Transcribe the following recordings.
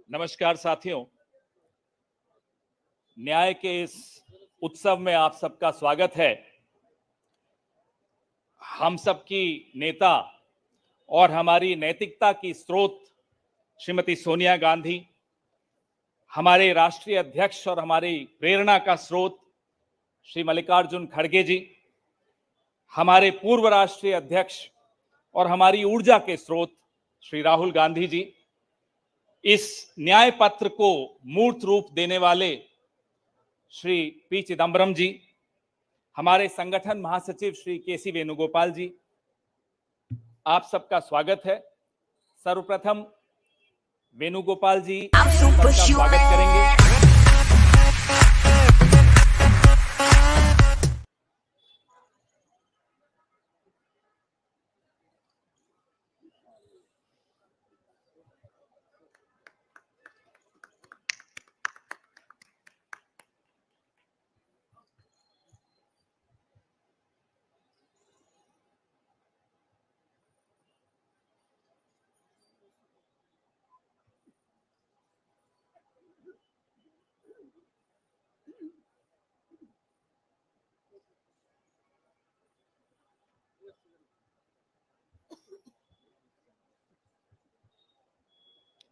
नमस्कार साथियों, न्याय के इस उत्सव में आप सबका स्वागत है। हम सबकी नेता और हमारी नैतिकता की स्रोत श्रीमती सोनिया गांधी, हमारे राष्ट्रीय अध्यक्ष और हमारी प्रेरणा का स्रोत श्री मल्लिकार्जुन खड़गे जी, हमारे पूर्व राष्ट्रीय अध्यक्ष और हमारी ऊर्जा के स्रोत श्री राहुल गांधी जी, इस न्याय पत्र को मूर्त रूप देने वाले श्री पी चिदम्बरम जी, हमारे संगठन महासचिव श्री के.सी. वेणुगोपाल जी, आप सबका स्वागत है। सर्वप्रथम वेणुगोपाल जी सबका स्वागत करेंगे।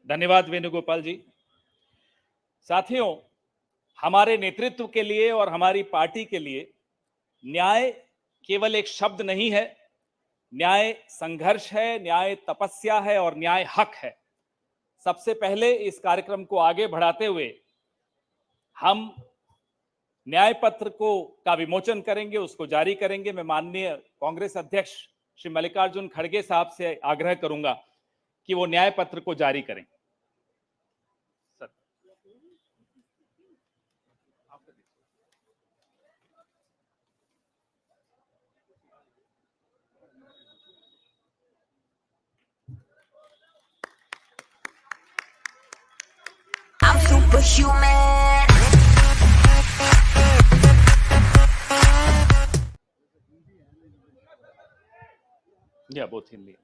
धन्यवाद वेणुगोपाल जी। साथियों, हमारे नेतृत्व के लिए और हमारी पार्टी के लिए न्याय केवल एक शब्द नहीं है, न्याय संघर्ष है, न्याय तपस्या है और न्याय हक है। सबसे पहले इस कार्यक्रम को आगे बढ़ाते हुए हम न्याय पत्र का विमोचन करेंगे, उसको जारी करेंगे। मैं माननीय कांग्रेस अध्यक्ष श्री मल्लिकार्जुन खड़गे साहब से आग्रह करूंगा कि वो न्याय पत्र को जारी करें। I'm superhuman. Yeah, both Hindi.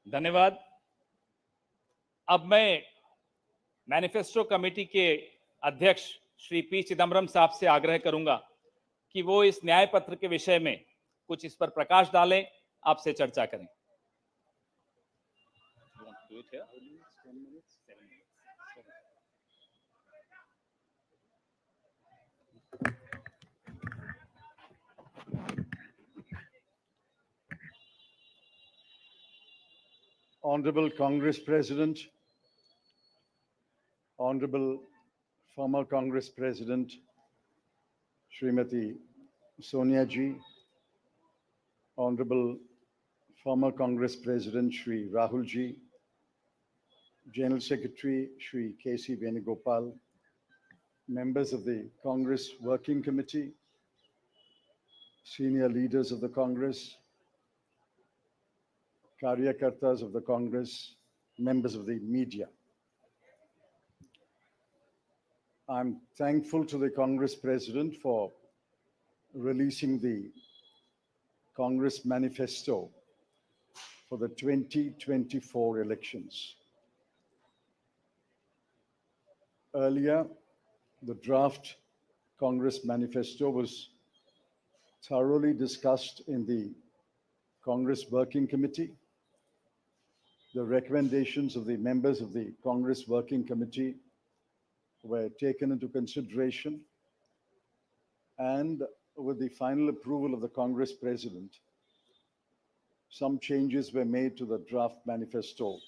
धन्यवाद। अब मैं मैनिफेस्टो कमेटी के अध्यक्ष श्री पी चिदम्बरम साहब से आग्रह करूंगा कि वो इस न्याय पत्र के विषय में कुछ इस पर प्रकाश डालें, आपसे चर्चा करें। Honorable Congress President, Honorable former Congress President Srimati Sonia Ji, Honorable former Congress President Shri Rahul Ji, General Secretary Shri K.C. Venugopal, members of the Congress Working Committee, senior leaders of the Congress, Karyakartas of the Congress, members of the media. I'm thankful to the Congress President for releasing the Congress Manifesto for the 2024 elections. Earlier, the draft Congress Manifesto was thoroughly discussed in the Congress Working Committee. The recommendations of the members of the Congress Working Committee were taken into consideration, and with the final approval of the Congress President, some changes were made to the draft manifesto.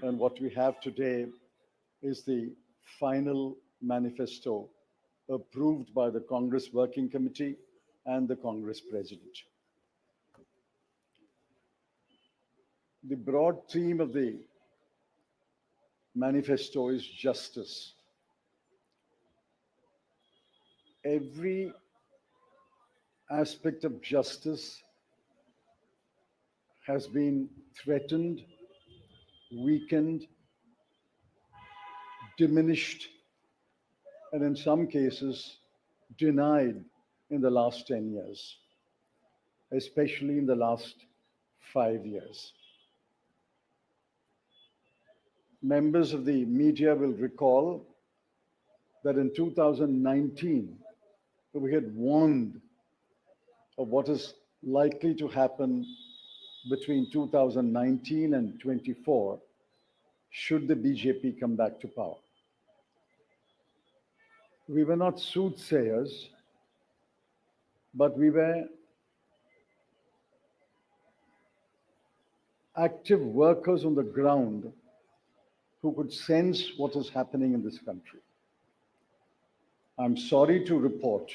And what we have today is the final manifesto approved by the Congress Working Committee and the Congress President. The broad theme of the manifesto is justice. Every aspect of justice has been threatened, weakened, diminished, and in some cases denied in the last 10 years, especially in the last 5 years. Members of the media will recall that in 2019, we had warned of what is likely to happen between 2019 and 24 should the BJP come back to power. We were not soothsayers, but we were active workers on the ground who could sense what is happening in this country. I'm sorry to report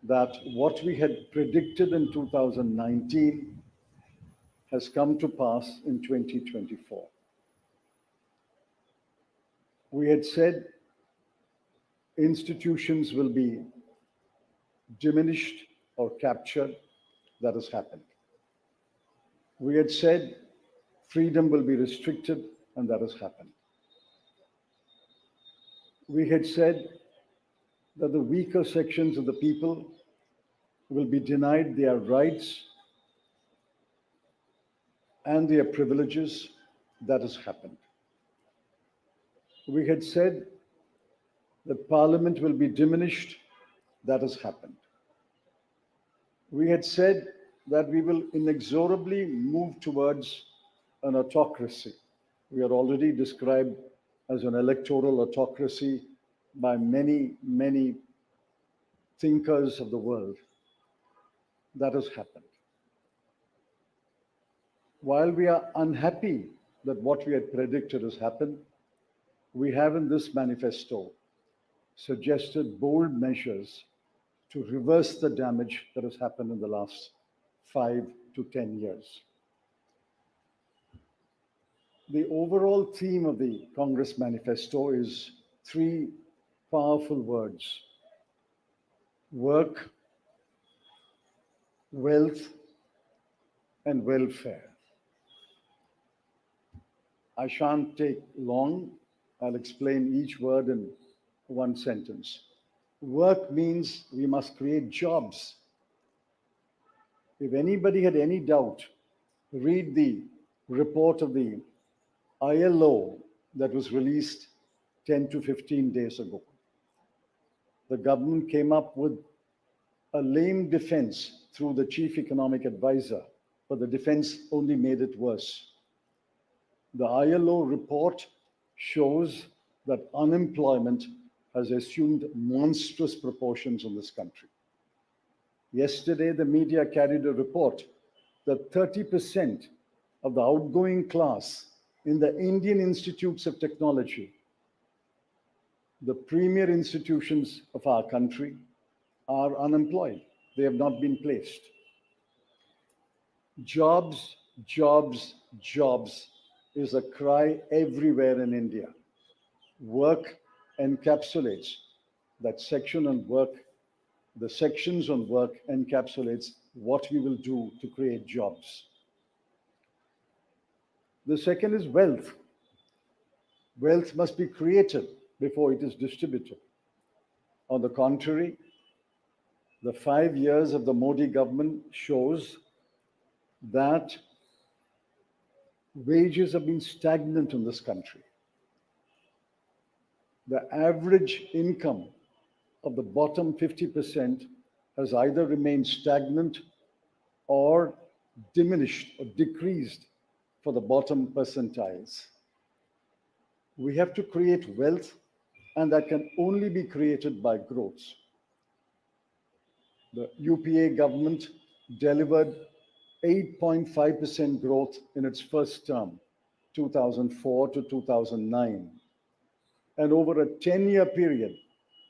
that what we had predicted in 2019 has come to pass in 2024. We had said institutions will be diminished or captured. That has happened. We had said freedom will be restricted, and that has happened. We had said that the weaker sections of the people will be denied their rights and their privileges. That has happened. We had said that Parliament will be diminished. That has happened. We had said that we will inexorably move towards an autocracy. We are already described as an electoral autocracy by many, many thinkers of the world. That has happened. While we are unhappy that what we had predicted has happened, we have in this manifesto suggested bold measures to reverse the damage that has happened in the last 5 to 10 years. The overall theme of the Congress manifesto is 3 powerful words: work, wealth, and welfare. I shan't take long. I'll explain each word in one sentence. Work means we must create jobs. If anybody had any doubt, read the report of the ILO that was released 10 to 15 days ago. The government came up with a lame defense through the chief economic advisor, but the defense only made it worse. The ILO report shows that unemployment has assumed monstrous proportions in this country. Yesterday, the media carried a report that 30% of the outgoing class in the Indian institutes of technology, the premier institutions of our country, are unemployed. They have not been placed. Jobs, jobs, jobs is a cry everywhere in India. Work encapsulates that section on work. The sections on work encapsulates what we will do to create jobs. The second is wealth. Wealth must be created before it is distributed. On the contrary, the 5 years of the Modi government shows that wages have been stagnant in this country. The average income of the bottom 50% has either remained stagnant or diminished or decreased for the bottom percentiles. We have to create wealth, and that can only be created by growth. The UPA government delivered 8.5% growth in its first term, 2004 to 2009. And over a 10-year period,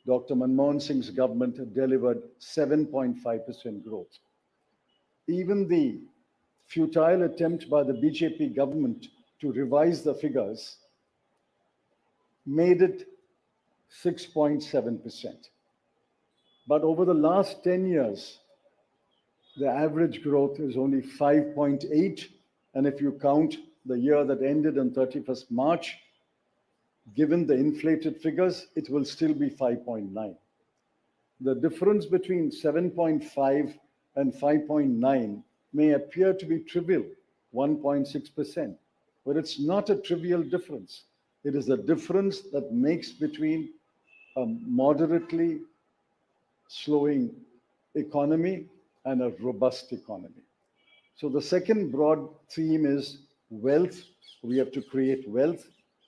Dr. Manmohan Singh's government delivered 7.5% growth. Even the futile attempt by the BJP government to revise the figures made it 6.7%. But over the last 10 years, the average growth is only 5.8. And if you count the year that ended on 31st March, given the inflated figures, it will still be 5.9. The difference between 7.5 and 5.9 may appear to be trivial, 1.6%, but it's not a trivial difference. It is a difference that makes between a moderately slowing economy and a robust economy. So the second broad theme is wealth. We have to create wealth,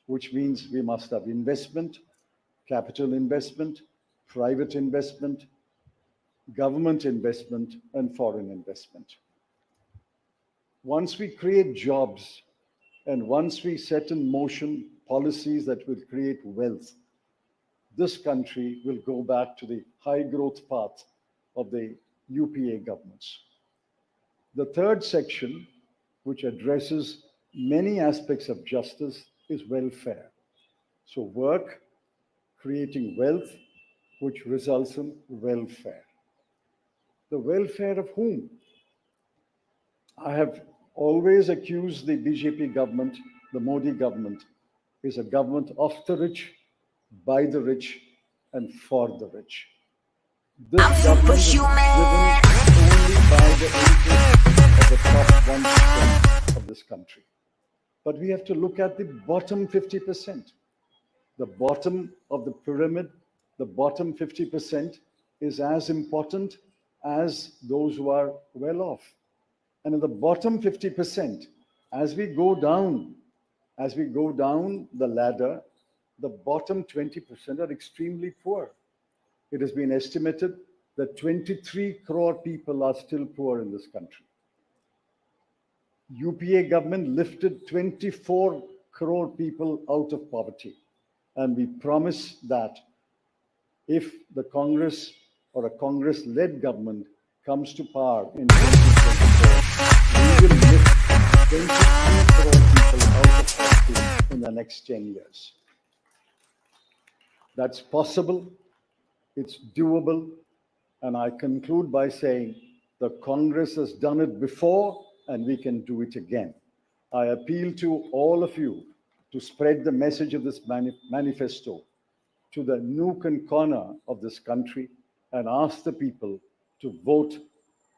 which means we must have investment, capital investment, private investment, government investment, and foreign investment. Once we create jobs and once we set in motion policies that will create wealth, this country will go back to the high growth path of the UPA governments. The third section, which addresses many aspects of justice, is welfare. So work, creating wealth, which results in welfare. The welfare of whom? I have always accused the BJP government, the Modi government, is a government of the rich, by the rich, and for the rich. This government is driven only by the interests of the top 1% of this country. But we have to look at the bottom 50%. The bottom of the pyramid, the bottom 50% is as important as those who are well off. And in the bottom 50%, as we go down the ladder, the bottom 20% are extremely poor. It has been estimated that 23 crore people are still poor in this country. UPA government lifted 24 crore people out of poverty. And we promise that if the Congress or a Congress-led government comes to power in 2024, we will lift 23 crore people out of poverty in the next 10 years. That's possible, it's doable, and I conclude by saying the Congress has done it before and we can do it again. I appeal to all of you to spread the message of this manifesto to the nook and corner of this country and ask the people to vote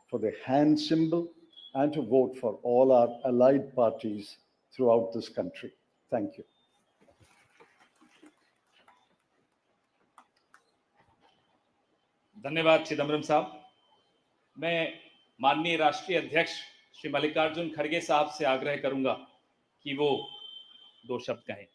for the hand symbol and to vote for all our allied parties throughout this country. Thank you. धन्यवाद चिदम्बरम साहब। मैं माननीय राष्ट्रीय अध्यक्ष श्री मल्लिकार्जुन खड़गे साहब से आग्रह करूंगा कि वो दो शब्द कहें।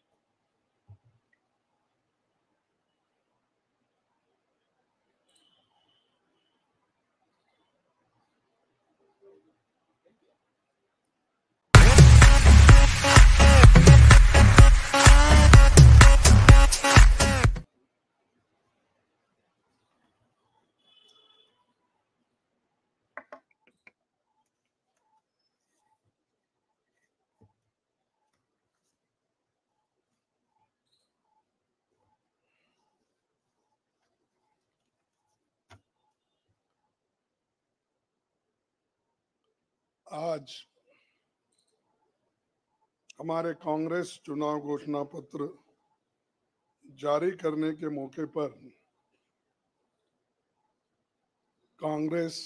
आज हमारे कांग्रेस चुनाव घोषणा पत्र जारी करने के मौके पर कांग्रेस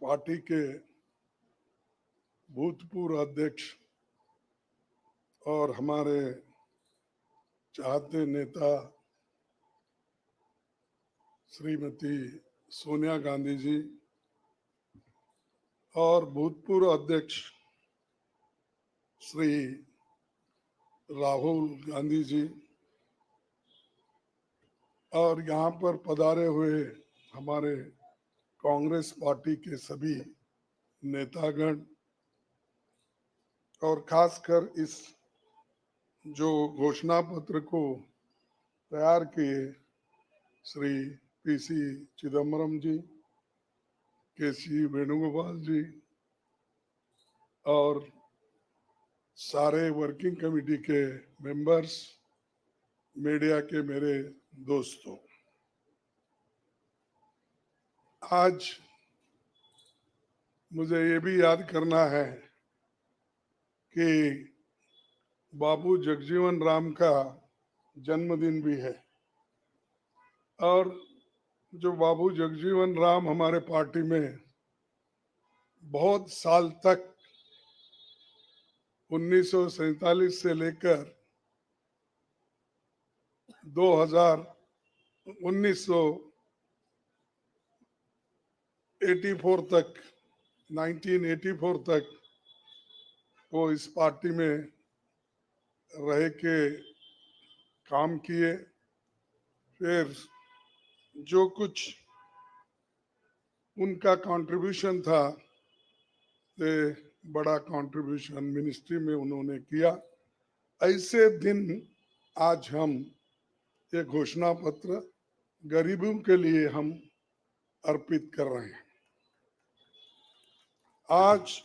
पार्टी के भूतपूर्व अध्यक्ष और हमारे चाहते नेता श्रीमती सोनिया गांधी जी और भूतपूर्व अध्यक्ष श्री राहुल गांधी जी और यहाँ पर पधारे हुए हमारे कांग्रेस पार्टी के सभी नेतागण और खासकर इस जो घोषणा पत्र को तैयार किए श्री पीसी चिदम्बरम जी, केसी वेणुगोपाल जी और सारे वर्किंग कमेटी के मेंबर्स, मीडिया के मेरे दोस्तों, आज मुझे ये भी याद करना है कि बाबू जगजीवन राम का जन्मदिन भी है और जो बाबू जगजीवन राम हमारे पार्टी में बहुत साल तक 1947 से लेकर 1984 तक 1984 तक वो इस पार्टी में रह के काम किए। फिर जो कुछ उनका कंट्रीब्यूशन था ते बड़ा कंट्रीब्यूशन मिनिस्ट्री में उन्होंने किया। ऐसे दिन आज हम ये घोषणा पत्र गरीबों के लिए हम अर्पित कर रहे हैं। आज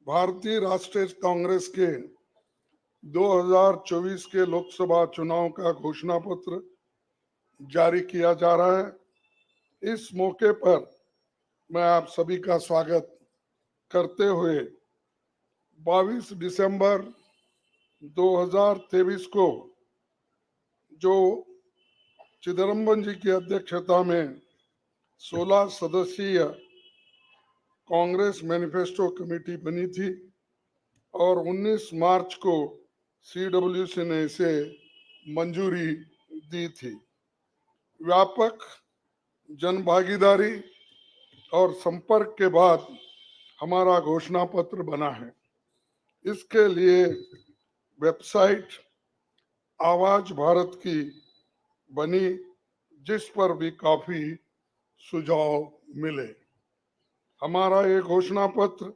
भारतीय राष्ट्रीय कांग्रेस के 2024 के लोकसभा चुनाव का घोषणा पत्र जारी किया जा रहा है। इस मौके पर मैं आप सभी का स्वागत करते हुए 22 दिसंबर 2023 को जो चिदम्बरम जी की अध्यक्षता में 16 सदस्यीय कांग्रेस मैनिफेस्टो कमेटी बनी थी और 19 मार्च को सीडब्ल्यूसी ने इसे मंजूरी दी थी। व्यापक जनभागीदारी और संपर्क के बाद हमारा घोषणा पत्र बना है। इसके लिए वेबसाइट आवाज भारत की बनी, जिस पर भी काफी सुझाव मिले। हमारा ये घोषणा पत्र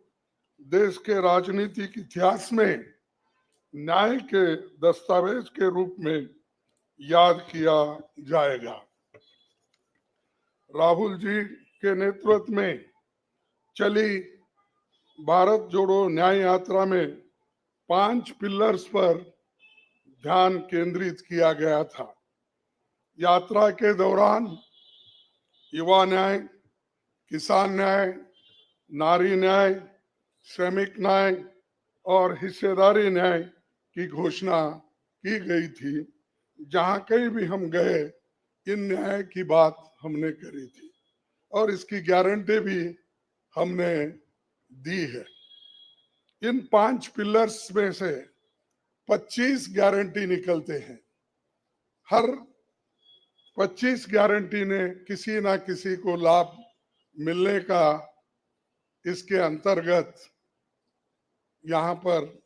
देश के राजनीतिक इतिहास में न्याय के दस्तावेज के रूप में याद किया जाएगा। राहुल जी के नेतृत्व में चली भारत जोड़ो न्याय यात्रा में 5 पिलर्स पर ध्यान केंद्रित किया गया था। यात्रा के दौरान युवा न्याय, किसान न्याय, नारी न्याय, श्रमिक न्याय और हिस्सेदारी न्याय की घोषणा की गई थी। जहां कहीं भी हम गए इन न्याय की बात हमने करी थी और इसकी गारंटी भी हमने दी है। इन 5 पिलर्स में से 25 गारंटी निकलते हैं। हर 25 गारंटी ने किसी ना किसी को लाभ मिलने का इसके अंतर्गत यहाँ पर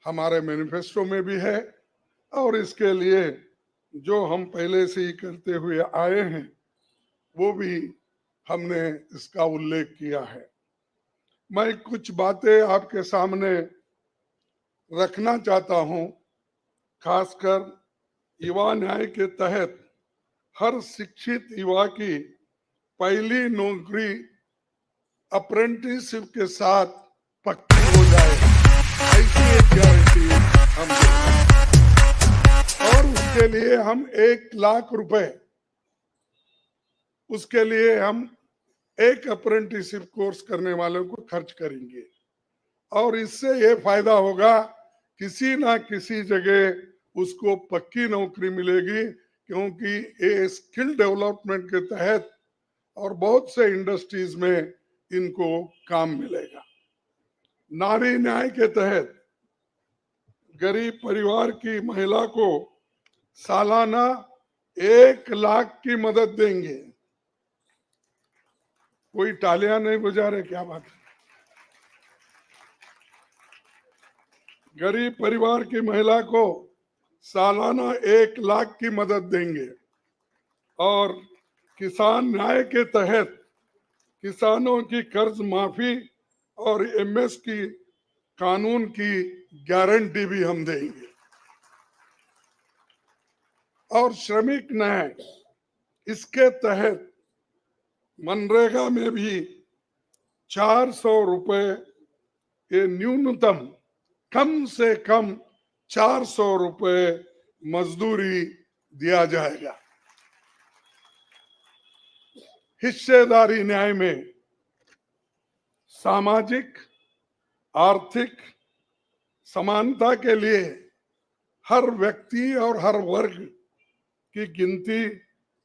हमारे मैनिफेस्टो में भी है और इसके लिए जो हम पहले से ही करते हुए आए हैं वो भी हमने इसका उल्लेख किया है। मैं कुछ बातें आपके सामने रखना चाहता हूं। खासकर युवा न्याय के तहत हर शिक्षित युवा की पहली नौकरी अप्रेंटिसशिप के साथ पक्की हो जाए, ऐसी एक गारंटी हम और उसके लिए हम 1 लाख रुपए उसके लिए हम एक अप्रेंटिसशिप कोर्स करने वालों को खर्च करेंगे और इससे ये फायदा होगा किसी ना किसी जगह उसको पक्की नौकरी मिलेगी, क्योंकि ये स्किल डेवलपमेंट के तहत और बहुत से इंडस्ट्रीज में इनको काम मिलेगा। नारी न्याय के तहत गरीब परिवार की महिला को सालाना 1 लाख की मदद देंगे। कोई तालियां नहीं बजा रहे, क्या बात है? गरीब परिवार की महिला को सालाना 1 लाख की मदद देंगे और किसान न्याय के तहत किसानों की कर्ज माफी और एमएस की कानून की गारंटी भी हम देंगे। और श्रमिक न्याय, इसके तहत मनरेगा में भी 400 रुपए ये न्यूनतम, कम से कम 400 रुपए मजदूरी दिया जाएगा। हिस्सेदारी न्याय में सामाजिक आर्थिक समानता के लिए हर व्यक्ति और हर वर्ग की गिनती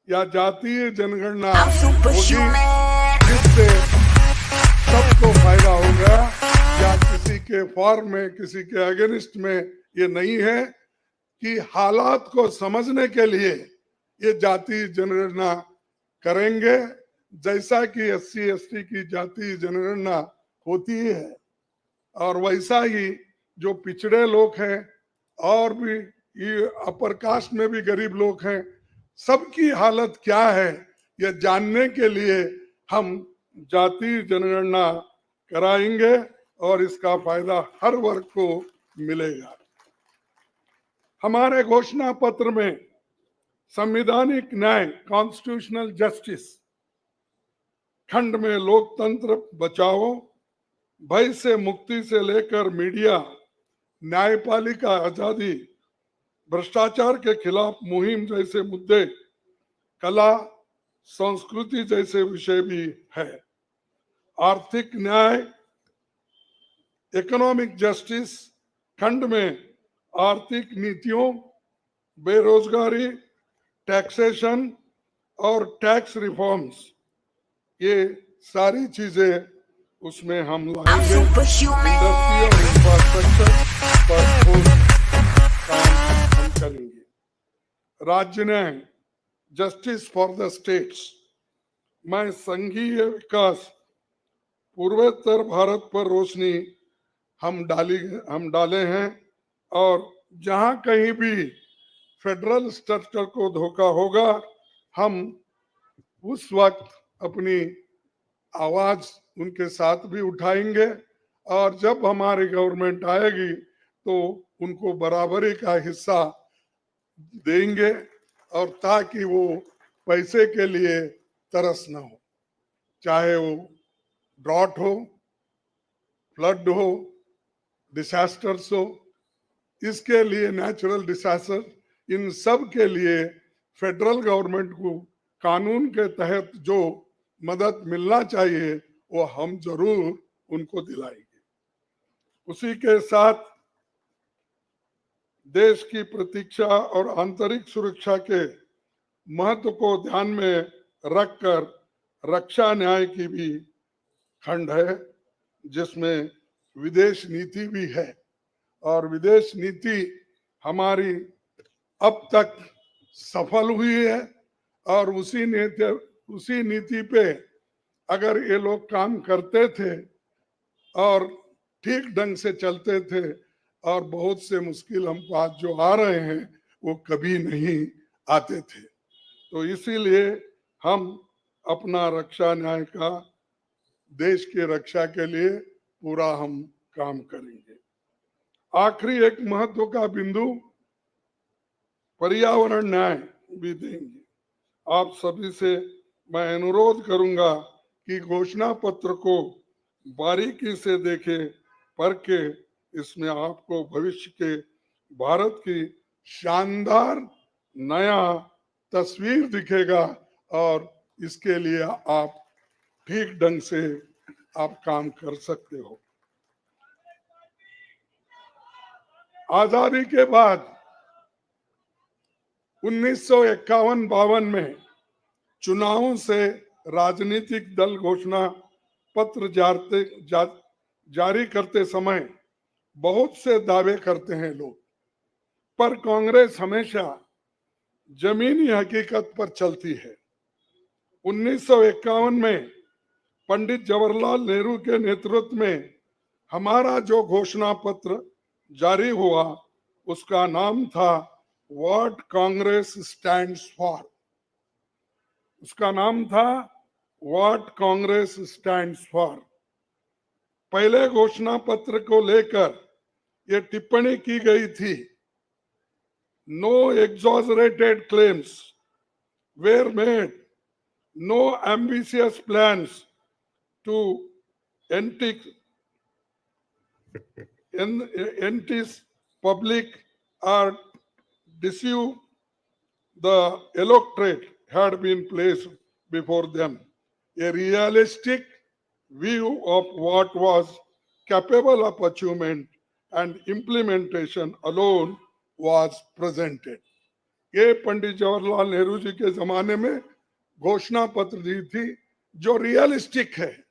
या जातीय जनगणना होगी, जिससे सबको फायदा होगा। या किसी के फॉर में, किसी के अगेंस्ट में ये नहीं है कि हालात को समझने के लिए ये जातीय जनगणना करेंगे, जैसा कि एससी एसटी की जातीय जनगणना होती है। और वैसा ही जो पिछड़े लोग हैं और भी ये अपर कास्ट में भी गरीब लोग हैं, सबकी हालत क्या है ये जानने के लिए हम जातीय जनगणना कराएंगे और इसका फायदा हर वर्ग को मिलेगा। हमारे घोषणा पत्र में संवैधानिक न्याय, कॉन्स्टिट्यूशनल जस्टिस खंड में लोकतंत्र बचाओ, भय से मुक्ति से लेकर मीडिया, न्यायपालिका आजादी, भ्रष्टाचार के खिलाफ मुहिम जैसे मुद्दे, कला संस्कृति जैसे विषय भी है। आर्थिक न्याय, इकोनॉमिक जस्टिस खंड में आर्थिक नीतियों, बेरोजगारी, टैक्सेशन और टैक्स रिफॉर्म्स, ये सारी चीजें उसमें हम लाएंगे। इंडस्ट्री और इंफ्रास्ट्रक्चर पर ठोस काम हम करेंगे। राज्य न्याय, जस्टिस फॉर द स्टेट्स में संघीय विकास, पूर्वोत्तर भारत पर रोशनी हम डाले हैं। और जहां कहीं भी फेडरल स्ट्रक्चर को धोखा होगा, हम उस वक्त अपनी आवाज उनके साथ भी उठाएंगे। और जब हमारी गवर्नमेंट आएगी तो उनको बराबरी का हिस्सा देंगे, और ताकि वो पैसे के लिए तरस ना हो, चाहे वो ड्रॉट हो, फ्लड हो, डिसास्टर्स हो, इसके लिए नेचुरल डिसास्टर, इन सब के लिए फेडरल गवर्नमेंट को कानून के तहत जो मदद मिलना चाहिए वो हम जरूर उनको दिलाएंगे। उसी के साथ देश की प्रतीक्षा और आंतरिक सुरक्षा के महत्व को ध्यान में रखकर रक्षा न्याय की भी खंड है, जिसमें विदेश नीति भी है। और विदेश नीति हमारी अब तक सफल हुई है, और उसी नीति पे अगर ये लोग काम करते थे और ठीक ढंग से चलते थे, और बहुत से मुश्किल हमको आज जो आ रहे हैं वो कभी नहीं आते थे। तो इसीलिए हम अपना रक्षा न्याय का, देश की रक्षा के लिए पूरा हम काम करेंगे। आखिरी एक महत्व का बिंदु पर्यावरण न्याय भी देंगे। आप सभी से मैं अनुरोध करूंगा कि घोषणा पत्र को बारीकी से देखें, पढ़ के इसमें आपको भविष्य के भारत की शानदार नया तस्वीर दिखेगा, और इसके लिए आप ठीक ढंग से आप काम कर सकते हो। आजादी के बाद 1951-52 में चुनावों से राजनीतिक दल घोषणा पत्र जारी करते समय बहुत से दावे करते हैं लोग, पर कांग्रेस हमेशा जमीनी हकीकत पर चलती है। 1951 में पंडित जवाहरलाल नेहरू के नेतृत्व में हमारा जो घोषणा पत्र जारी हुआ, उसका नाम था व्हाट कांग्रेस स्टैंड्स फॉर। उसका नाम था व्हाट कांग्रेस स्टैंड्स फॉर। पहले घोषणा पत्र को लेकर ये टिप्पणी की गई थी, no exaggerated claims were made, no ambitious plans to entice public or deceive the electorate had been placed before them. a realistic view of what was capable of achievement and implementation alone was presented. ये पंडित जवाहरलाल नेहरू जी के जमाने में घोषणा पत्र दी थी जो realistic है,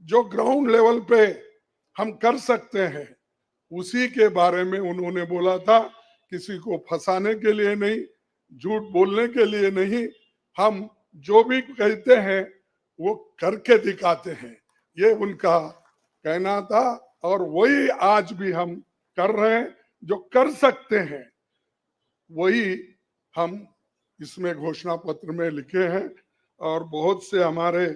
जो ग्राउंड लेवल पे हम कर सकते हैं, उसी के बारे में उन्होंने बोला था। किसी को फंसाने के लिए नहीं, झूठ बोलने के लिए नहीं, हम जो भी कहते हैं वो करके दिखाते हैं, ये उनका कहना था। और वही आज भी हम कर रहे हैं, जो कर सकते हैं वही हम इसमें घोषणा पत्र में लिखे हैं। और बहुत से हमारे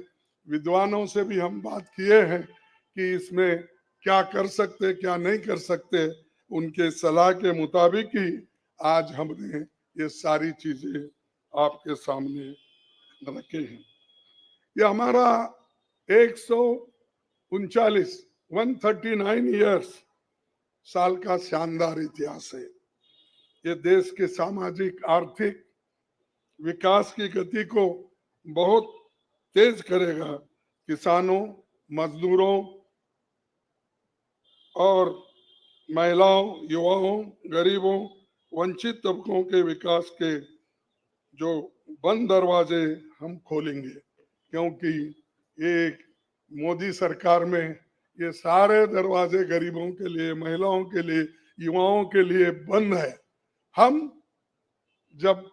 विद्वानों से भी हम बात किए हैं कि इसमें क्या कर सकते क्या नहीं कर सकते, उनके सलाह के मुताबिक ही आज हमने ये सारी चीजें आपके सामने रखे हैं। ये हमारा 139 ईयर्स साल का शानदार इतिहास है। ये देश के सामाजिक आर्थिक विकास की गति को बहुत तेज करेगा। किसानों, मजदूरों और महिलाओं, युवाओं, गरीबों, वंचित तबकों के विकास के जो बंद दरवाजे हम खोलेंगे, क्योंकि एक मोदी सरकार में ये सारे दरवाजे गरीबों के लिए, महिलाओं के लिए, युवाओं के लिए बंद है। हम जब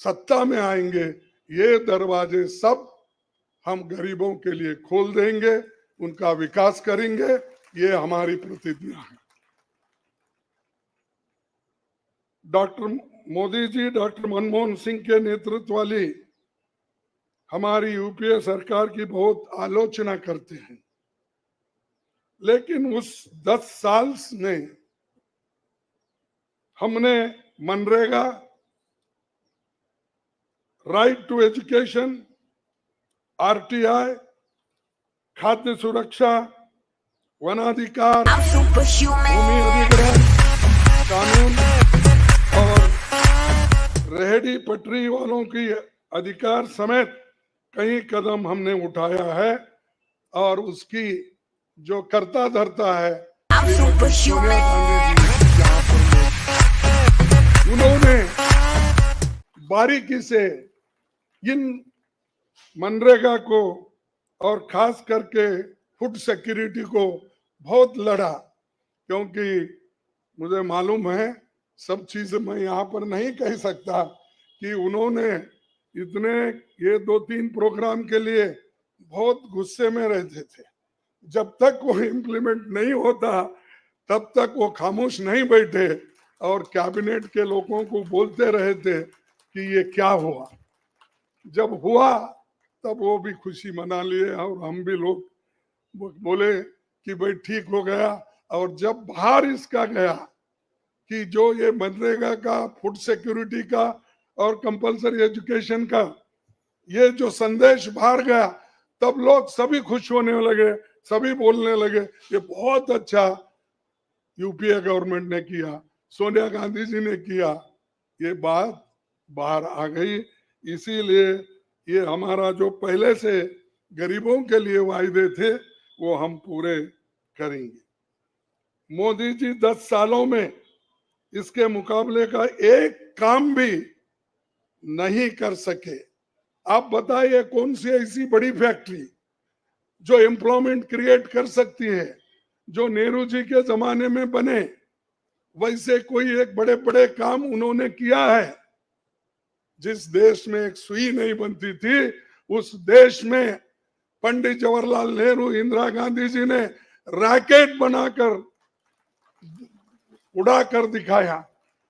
सत्ता में आएंगे ये दरवाजे सब हम गरीबों के लिए खोल देंगे, उनका विकास करेंगे, ये हमारी प्रतिज्ञा है। डॉक्टर मोदी जी, डॉक्टर मनमोहन सिंह के नेतृत्व वाली हमारी यूपीए सरकार की बहुत आलोचना करते हैं, लेकिन उस 10 साल में हमने MNREGA, right to education, RTI, खाद्य सुरक्षा, वनाधिकार, भूमि अधिग्रहण कानून और रेहड़ी पटरी वालों की अधिकार समेत कई कदम हमने उठाया है। और उसकी जो करता धरता है सोनिया गांधी जी, उन्होंने बारीकी से इन मनरेगा को और खास करके फूड सिक्योरिटी को बहुत लड़ा, क्योंकि मुझे मालूम है, सब चीज मैं यहाँ पर नहीं कह सकता कि उन्होंने इतने ये 2-3 प्रोग्राम के लिए बहुत गुस्से में रहते थे। जब तक वो इम्प्लीमेंट नहीं होता तब तक वो खामोश नहीं बैठे और कैबिनेट के लोगों को बोलते रहे थे कि ये क्या हुआ। जब हुआ तब वो भी खुशी मना लिए और हम भी लोग बोले कि भाई ठीक हो गया। और जब बाहर इसका गया कि जो ये मनरेगा का, फूड सिक्योरिटी का और कंपलसरी एजुकेशन का ये जो संदेश बाहर गया, तब लोग सभी खुश होने लगे, सभी बोलने लगे ये बहुत अच्छा यूपीए गवर्नमेंट ने किया, सोनिया गांधी जी ने किया। ये बात बाहर आ गई। इसीलिए ये हमारा जो पहले से गरीबों के लिए वायदे थे वो हम पूरे करेंगे। मोदी जी 10 सालों में इसके मुकाबले का एक काम भी नहीं कर सके। आप बताइए कौन सी ऐसी बड़ी फैक्ट्री जो एम्प्लॉयमेंट क्रिएट कर सकती है, जो नेहरू जी के जमाने में बने वैसे कोई एक बड़े बड़े काम उन्होंने किया है। जिस देश में एक सुई नहीं बनती थी उस देश में पंडित जवाहरलाल नेहरू, इंदिरा गांधी जी ने रॉकेट बनाकर उड़ा कर दिखाया।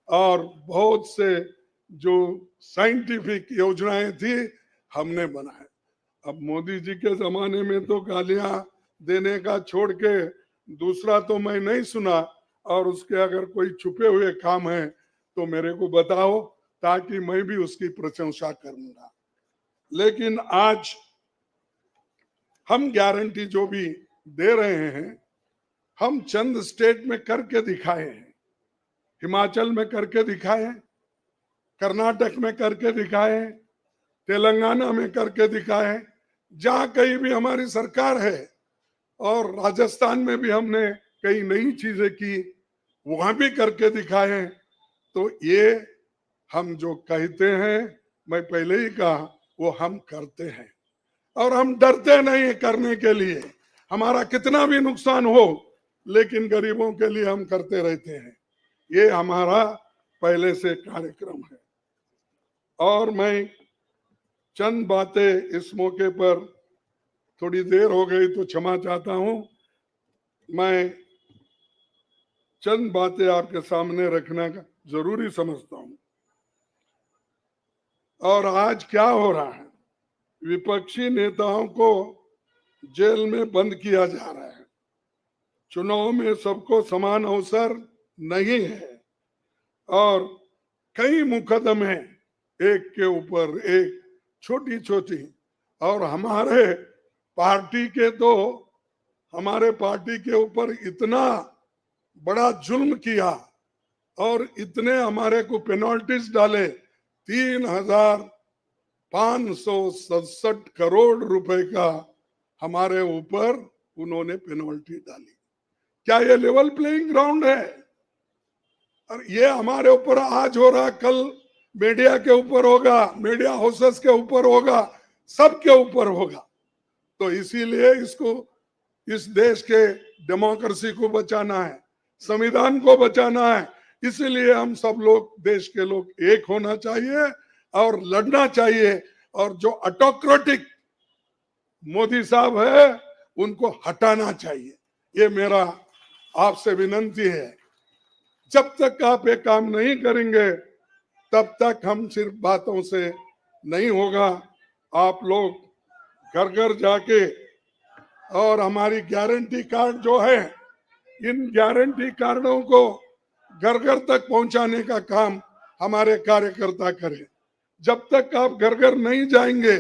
और बहुत से जो साइंटिफिक योजनाएं थी हमने बनाए। अब मोदी जी के जमाने में तो गालियां देने का छोड़ के दूसरा तो मैं नहीं सुना। और उसके अगर कोई छुपे हुए काम है तो मेरे को बताओ, ताकि मैं भी उसकी प्रशंसा करूंगा। लेकिन आज हम गारंटी जो भी दे रहे हैं, हम चंद स्टेट में करके दिखाए हैं। हिमाचल में करके दिखाए, कर्नाटक में करके दिखाए, तेलंगाना में करके दिखाए, जहां कहीं भी हमारी सरकार है और राजस्थान में भी हमने कई नई चीजें की, वहां भी करके दिखाए। तो ये हम जो कहते हैं, मैं पहले ही कहा, वो हम करते हैं और हम डरते नहीं करने के लिए। हमारा कितना भी नुकसान हो, लेकिन गरीबों के लिए हम करते रहते हैं। ये हमारा पहले से कार्यक्रम है। और मैं चंद बातें इस मौके पर, थोड़ी देर हो गई तो क्षमा चाहता हूं, मैं चंद बातें आपके सामने रखना जरूरी समझता हूं। और आज क्या हो रहा है, विपक्षी नेताओं को जेल में बंद किया जा रहा है। चुनाव में सबको समान अवसर नहीं है और कई मुकदमे एक के ऊपर एक, छोटी छोटी, और हमारे पार्टी के ऊपर इतना बड़ा जुल्म किया और इतने हमारे को पेनल्टीज डाले। 3,567 करोड़ रुपए का हमारे ऊपर उन्होंने पेनल्टी डाली। क्या ये लेवल प्लेइंग ग्राउंड है? और ये हमारे ऊपर आज हो रहा, कल मीडिया के ऊपर होगा, मीडिया हाउसेस के ऊपर होगा, सबके ऊपर होगा। तो इसीलिए इस देश के डेमोक्रेसी को बचाना है, संविधान को बचाना है। इसीलिए हम सब लोग, देश के लोग, एक होना चाहिए और लड़ना चाहिए। और जो ऑटोक्रेटिक मोदी साहब है, उनको हटाना चाहिए। ये मेरा आपसे विनंती है। जब तक आप ये काम नहीं करेंगे, तब तक हम सिर्फ बातों से नहीं होगा। आप लोग घर घर जाके, और हमारी गारंटी कार्ड जो है, इन गारंटी कार्डों को घर घर तक पहुंचाने का काम हमारे कार्यकर्ता करें। जब तक आप घर घर नहीं जाएंगे,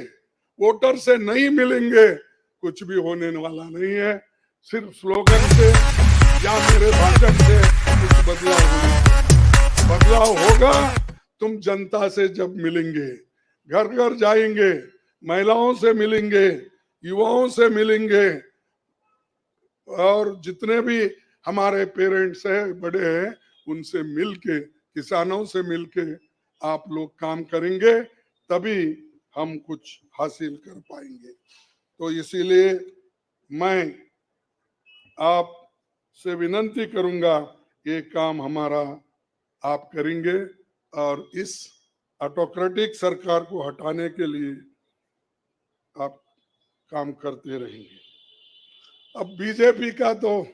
वोटर से नहीं मिलेंगे, कुछ भी होने वाला नहीं है। सिर्फ स्लोगन से या मेरे भाषण से कुछ बदलाव होगा। तुम जनता से जब मिलेंगे, घर घर जाएंगे, महिलाओं से मिलेंगे, युवाओं से मिलेंगे, और जितने भी हमारे पेरेंट्स हैं, बड़े हैं, उनसे मिलके, किसानों से मिलके आप लोग काम करेंगे, तभी हम कुछ हासिल कर पाएंगे। तो इसीलिए मैं आप से विनंती करूंगा, ये काम हमारा आप करेंगे और इस ऑटोक्रेटिक सरकार को हटाने के लिए आप काम करते रहेंगे। अब बीजेपी का तो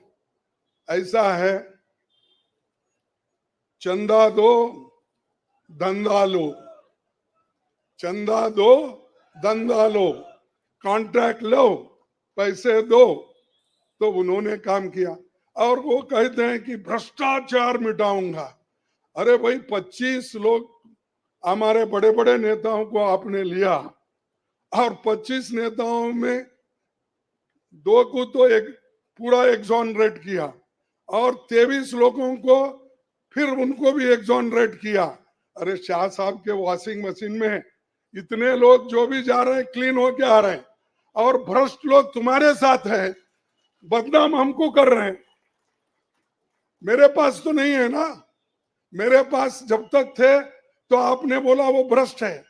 ऐसा है, चंदा दो धंधा लो, चंदा दो धंधा लो, कॉन्ट्रैक्ट लो, पैसे दो। तो उन्होंने काम किया और वो कहते हैं कि भ्रष्टाचार मिटाऊंगा। अरे भाई, 25 लोग हमारे बड़े बड़े नेताओं को आपने लिया और 25 नेताओं में 2 को तो एक पूरा एक्सोनरेट किया और 23 लोगों को फिर उनको भी एक्सोनरेट किया। अरे शाह साहब के वॉशिंग मशीन में इतने लोग जो भी जा रहे हैं, क्लीन होके आ रहे हैं, और भ्रष्ट लोग तुम्हारे साथ है, बदनाम हमको कर रहे हैं। मेरे पास तो नहीं है ना, मेरे पास जब तक थे तो आपने बोला वो भ्रष्ट है,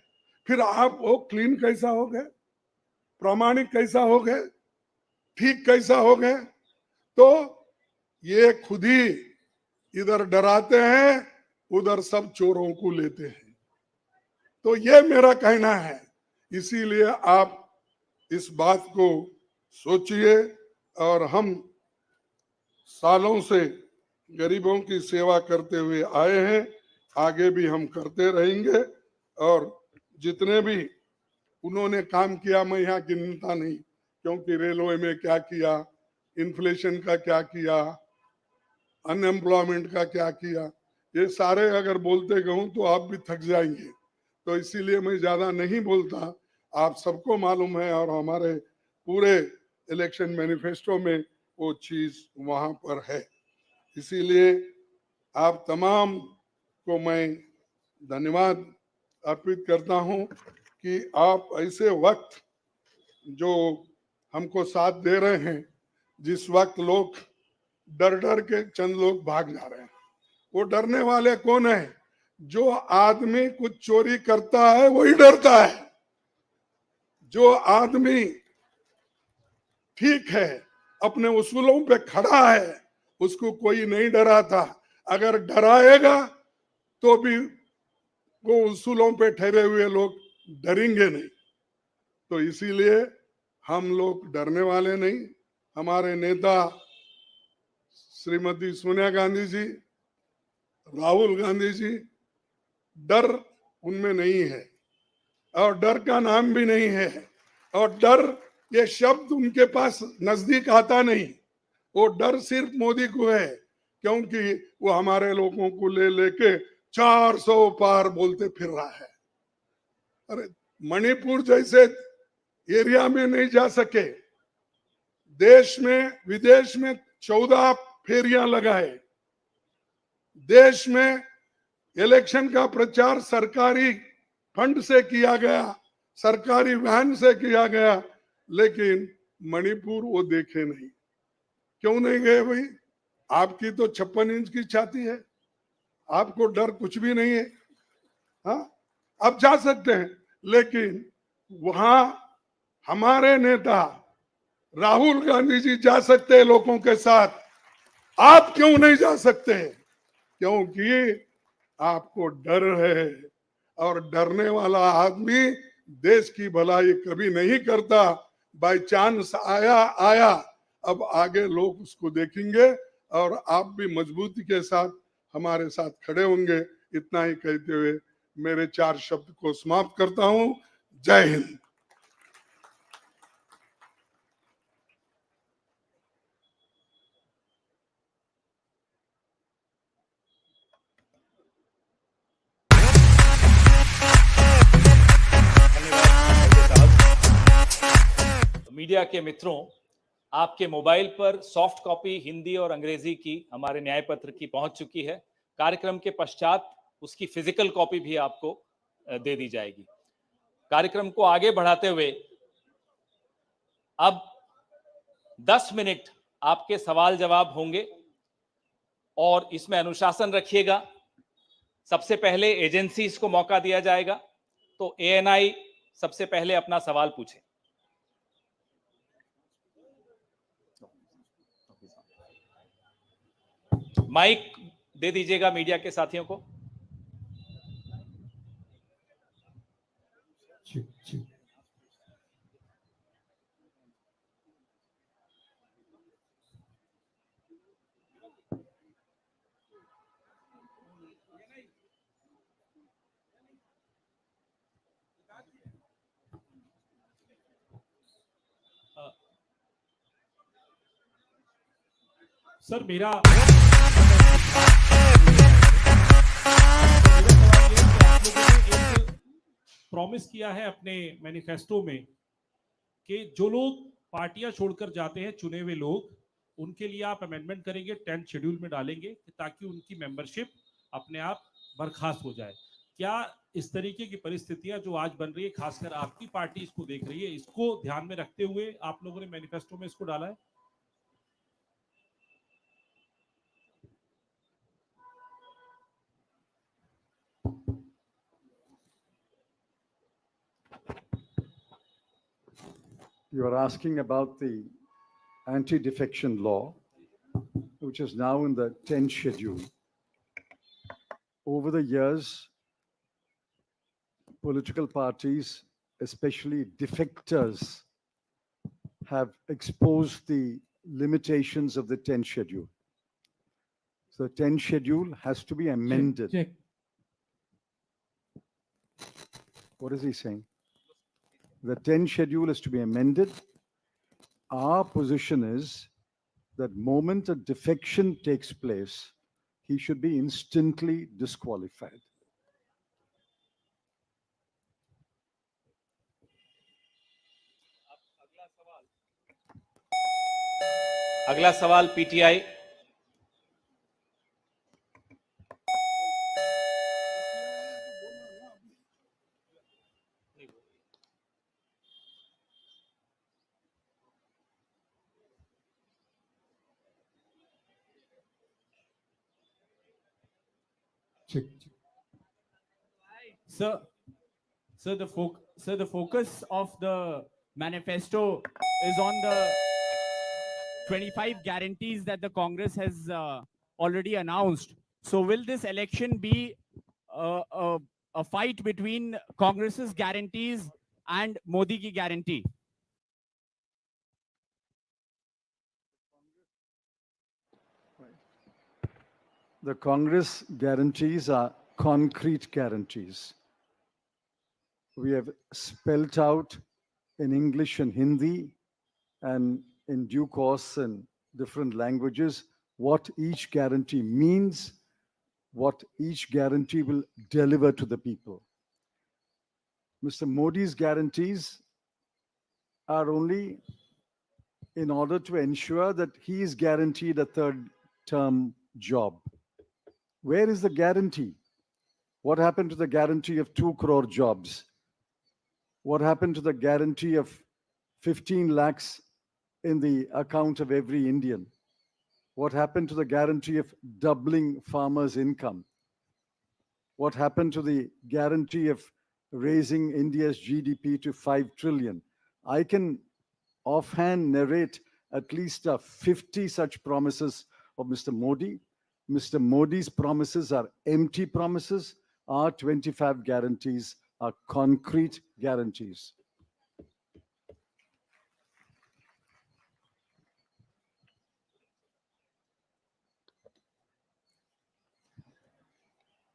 फिर आप वो क्लीन कैसा हो गए, प्रामाणिक कैसा हो गए, ठीक कैसा हो गए? तो ये खुद ही इधर डराते हैं, उधर सब चोरों को लेते हैं। तो ये मेरा कहना है। इसीलिए आप इस बात को सोचिए, और हम सालों से गरीबों की सेवा करते हुए आए हैं, आगे भी हम करते रहेंगे। और जितने भी उन्होंने काम किया, मैं यहाँ गिनता नहीं, क्योंकि रेलवे में क्या किया, इन्फ्लेशन का क्या किया, अनएम्प्लॉयमेंट का क्या किया, ये सारे अगर बोलते कहूँ तो आप भी थक जाएंगे। तो इसीलिए मैं ज्यादा नहीं बोलता। आप सबको मालूम है, और हमारे पूरे इलेक्शन मैनिफेस्टो में वो चीज वहां पर है। इसीलिए आप तमाम को मैं धन्यवाद अर्पित करता हूं कि आप ऐसे वक्त जो हमको साथ दे रहे हैं, जिस वक्त लोग डर डर के चंद लोग भाग जा रहे हैं। वो डरने वाले कौन है? जो आदमी कुछ चोरी करता है वही डरता है। जो आदमी ठीक है, अपने उसूलों पे खड़ा है, उसको कोई नहीं डराता। अगर डराएगा तो भी वो उसूलों पे ठहरे हुए लोग डरेंगे नहीं। तो इसीलिए हम लोग डरने वाले नहीं। हमारे नेता श्रीमती सोनिया गांधी जी, राहुल गांधी जी, डर उनमें नहीं है और डर का नाम भी नहीं है। और डर ये शब्द उनके पास नजदीक आता नहीं। वो डर सिर्फ मोदी को है, क्योंकि वो हमारे लोगों को ले लेके 400 पार बोलते फिर रहा है। अरे मणिपुर जैसे एरिया में नहीं जा सके, देश में विदेश में 14 फेरियां लगाए, देश में इलेक्शन का प्रचार सरकारी फंड से किया गया, सरकारी वैन से किया गया, लेकिन मणिपुर वो देखे नहीं। क्यों नहीं गए भाई? आपकी तो 56 इंच की छाती है, आपको डर कुछ भी नहीं है। हाँ, आप जा सकते हैं, लेकिन वहां हमारे नेता राहुल गांधी जी जा सकते हैं लोगों के साथ। आप क्यों नहीं जा सकते? क्योंकि आपको डर है, और डरने वाला आदमी देश की भलाई कभी नहीं करता। बाय चांस आया आया, अब आगे लोग उसको देखेंगे और आप भी मजबूती के साथ हमारे साथ खड़े होंगे। इतना ही कहते हुए मेरे 4 शब्द को समाप्त करता हूं। जय हिंद। मीडिया के मित्रों, आपके मोबाइल पर सॉफ्ट कॉपी हिंदी और अंग्रेजी की हमारे न्याय पत्र की पहुंच चुकी है। कार्यक्रम के पश्चात उसकी फिजिकल कॉपी भी आपको दे दी जाएगी। कार्यक्रम को आगे बढ़ाते हुए अब 10 मिनट आपके सवाल जवाब होंगे और इसमें अनुशासन रखिएगा। सबसे पहले एजेंसीज को मौका दिया जाएगा, तो एएनआई सबसे पहले अपना सवाल पूछे। माइक दे दीजिएगा मीडिया के साथियों को। सर मेरा प्रॉमिस किया है अपने मैनिफेस्टो में कि जो लोग पार्टियां छोड़कर जाते हैं, चुने हुए लोग, उनके लिए आप अमेंडमेंट करेंगे, 10th शेड्यूल में डालेंगे ताकि उनकी मेंबरशिप अपने आप बर्खास्त हो जाए। क्या इस तरीके की परिस्थितियां जो आज बन रही है, खासकर आपकी पार्टी इसको देख रही है, इसको ध्यान में रखते हुए आप लोगों ने मैनिफेस्टो में इसको डाला है? You are asking about the anti-defection law, which is now in the 10th schedule. Over the years, political parties, especially defectors, have exposed the limitations of the 10th schedule. So the 10th schedule has to be amended. Check. What is he saying? The 10th schedule is to be amended. Our position is that moment a defection takes place, he should be instantly disqualified. अगला सवाल PTI. Sir, sir, the focus of the manifesto is on the 25 guarantees that the Congress has already announced. So will this election be a fight between Congress's guarantees and Modi ki guarantee? The Congress guarantees are concrete guarantees. We have spelt out in English and Hindi and in due course in different languages what each guarantee means, what each guarantee will deliver to the people. Mr. Modi's guarantees are only in order to ensure that he is guaranteed a third term job. Where is the guarantee? What happened to the guarantee of 2 crore jobs? What happened to the guarantee of 15 lakhs in the account of every Indian? What happened to the guarantee of doubling farmers' income? What happened to the guarantee of raising India's GDP to 5 trillion? I can offhand narrate at least 50 such promises of Mr. Modi. Mr. Modi's promises are empty promises. Our 25 guarantees are concrete guarantees.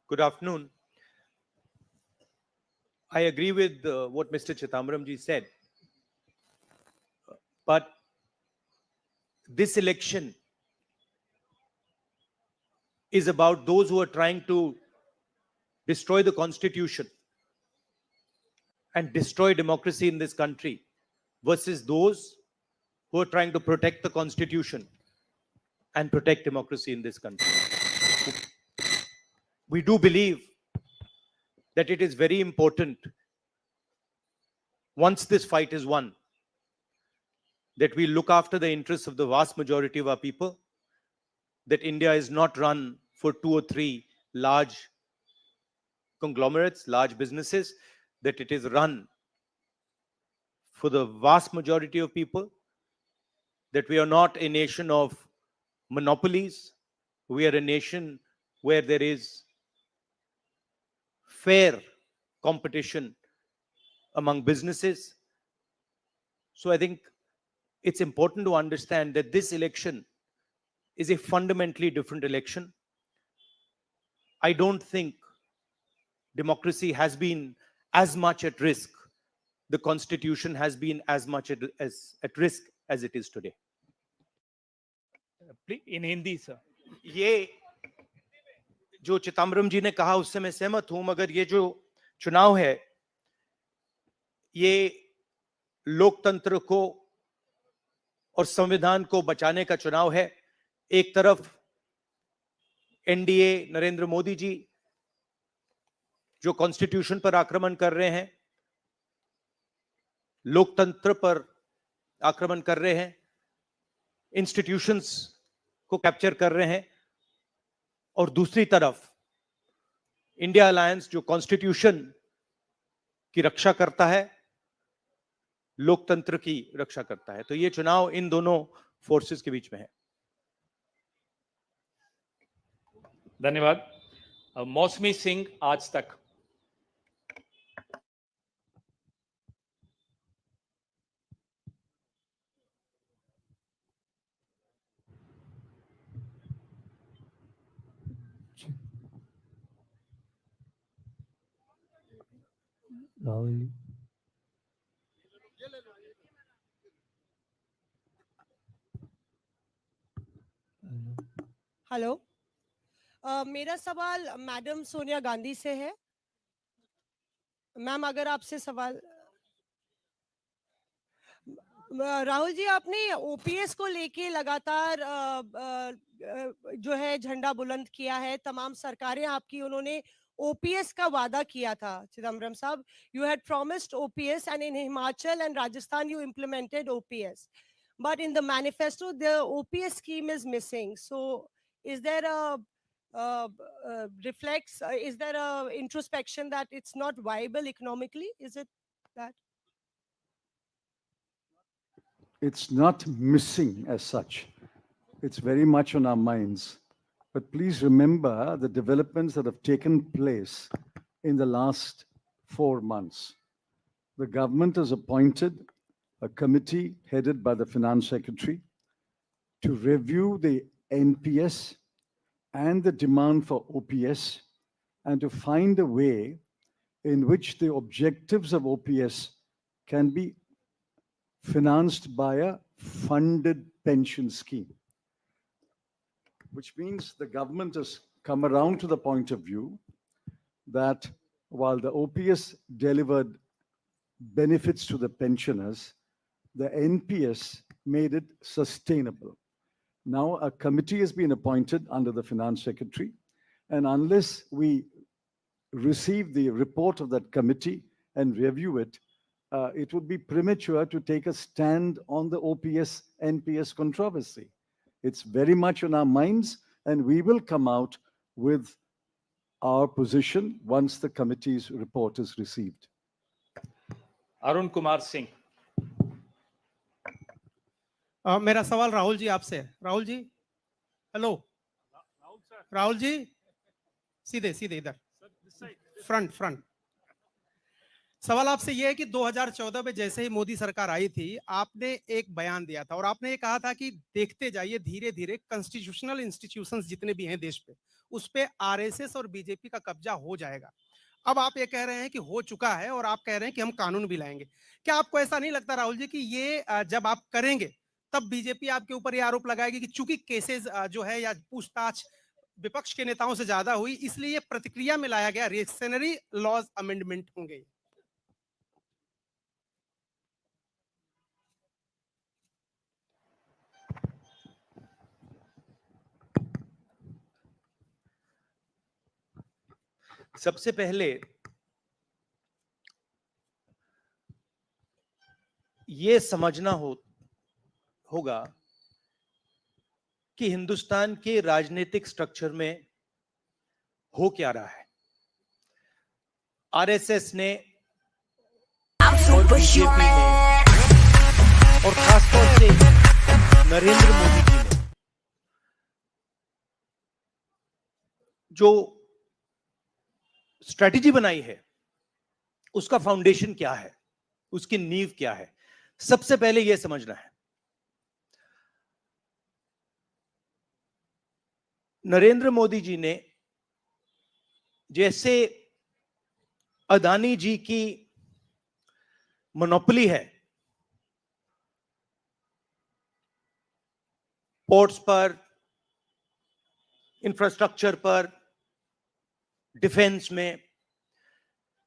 Good afternoon. I agree with what Mr. Chidambaram said. But this election is about those who are trying to destroy the constitution and destroy democracy in this country versus those who are trying to protect the constitution and protect democracy in this country. We do believe that it is very important, once this fight is won, that we look after the interests of the vast majority of our people, that India is not run for 2 or 3 large conglomerates, large businesses, that it is run for the vast majority of people, that we are not a nation of monopolies. We are a nation where there is fair competition among businesses. So I think it's important to understand that this election is a fundamentally different election. I don't think democracy has been as much at risk, the constitution has been as much at risk as it is today. In Hindi, sir. ये जो चिदम्बरम जी ने कहा उससे मैं सहमत हूं, मगर ये जो चुनाव है ये लोकतंत्र को और संविधान को बचाने का चुनाव है। एक तरफ एनडीए नरेंद्र मोदी जी जो कॉन्स्टिट्यूशन पर आक्रमण कर रहे हैं, लोकतंत्र पर आक्रमण कर रहे हैं, इंस्टीट्यूशंस को कैप्चर कर रहे हैं, और दूसरी तरफ इंडिया अलायंस जो कॉन्स्टिट्यूशन की रक्षा करता है, लोकतंत्र की रक्षा करता है। तो ये चुनाव इन दोनों फोर्सेस के बीच में है। धन्यवाद। मौसमी सिंह, आज तक। राहुल हेलो, मेरा सवाल मैडम सोनिया गांधी से है। मैम, अगर आपसे सवाल, राहुल जी, आपने ओपीएस को लेके लगातार जो है झंडा बुलंद किया है। तमाम सरकारें आपकी, उन्होंने ओपीएस का वादा किया था। चिदम्बरम साहब, you had promised OPS and in Himachal and Rajasthan you implemented OPS, but in the manifesto the OPS scheme is missing. So is there a reflects, is there a introspection that it's not viable economically? Is it that? It's not missing as such. It's very much on our minds. But please remember the developments that have taken place in the last 4 months. The government has appointed a committee headed by the Finance Secretary to review the NPS and the demand for OPS and to find a way in which the objectives of OPS can be financed by a funded pension scheme, which means the government has come around to the point of view that while the OPS delivered benefits to the pensioners, the NPS made it sustainable. Now a committee has been appointed under the Finance Secretary, and unless we receive the report of that committee and review it, it would be premature to take a stand on the OPS NPS controversy. It's very much on our minds, and we will come out with our position once the committee's report is received. Arun Kumar Singh. मेरा सवाल राहुल जी आपसे है। Rahul ji, hello. Rahul ji, सीधे सीधे इधर, front. सवाल आपसे यह है कि 2014 में जैसे ही मोदी सरकार आई थी, आपने एक बयान दिया था और आपने ये कहा था कि देखते जाइए धीरे धीरे कॉन्स्टिट्यूशनल इंस्टीट्यूशंस जितने भी हैं देश पे, उस पे आरएसएस और बीजेपी का कब्जा हो जाएगा। अब आप ये कह रहे हैं कि हो चुका है और आप कह रहे हैं कि हम कानून भी लाएंगे। क्या आपको ऐसा नहीं लगता राहुल जी कि ये जब आप करेंगे तब बीजेपी आपके ऊपर ये आरोप लगाएगी कि चूंकि केसेस जो है या पूछताछ विपक्ष के नेताओं से ज्यादा हुई, इसलिए ये प्रतिक्रिया में लाया गया रिएक्शनरी लॉज अमेंडमेंट होंगे? सबसे पहले ये समझना होगा कि हिंदुस्तान के राजनीतिक स्ट्रक्चर में हो क्या रहा है। आरएसएस ने और बीजेपी ने और खासतौर से नरेंद्र मोदी जी ने जो स्ट्रेटजी बनाई है, उसका फाउंडेशन क्या है, उसकी नींव क्या है, सबसे पहले यह समझना है। नरेंद्र मोदी जी ने जैसे अदानी जी की मोनोपोली है पोर्ट्स पर, इंफ्रास्ट्रक्चर पर, डिफेंस में,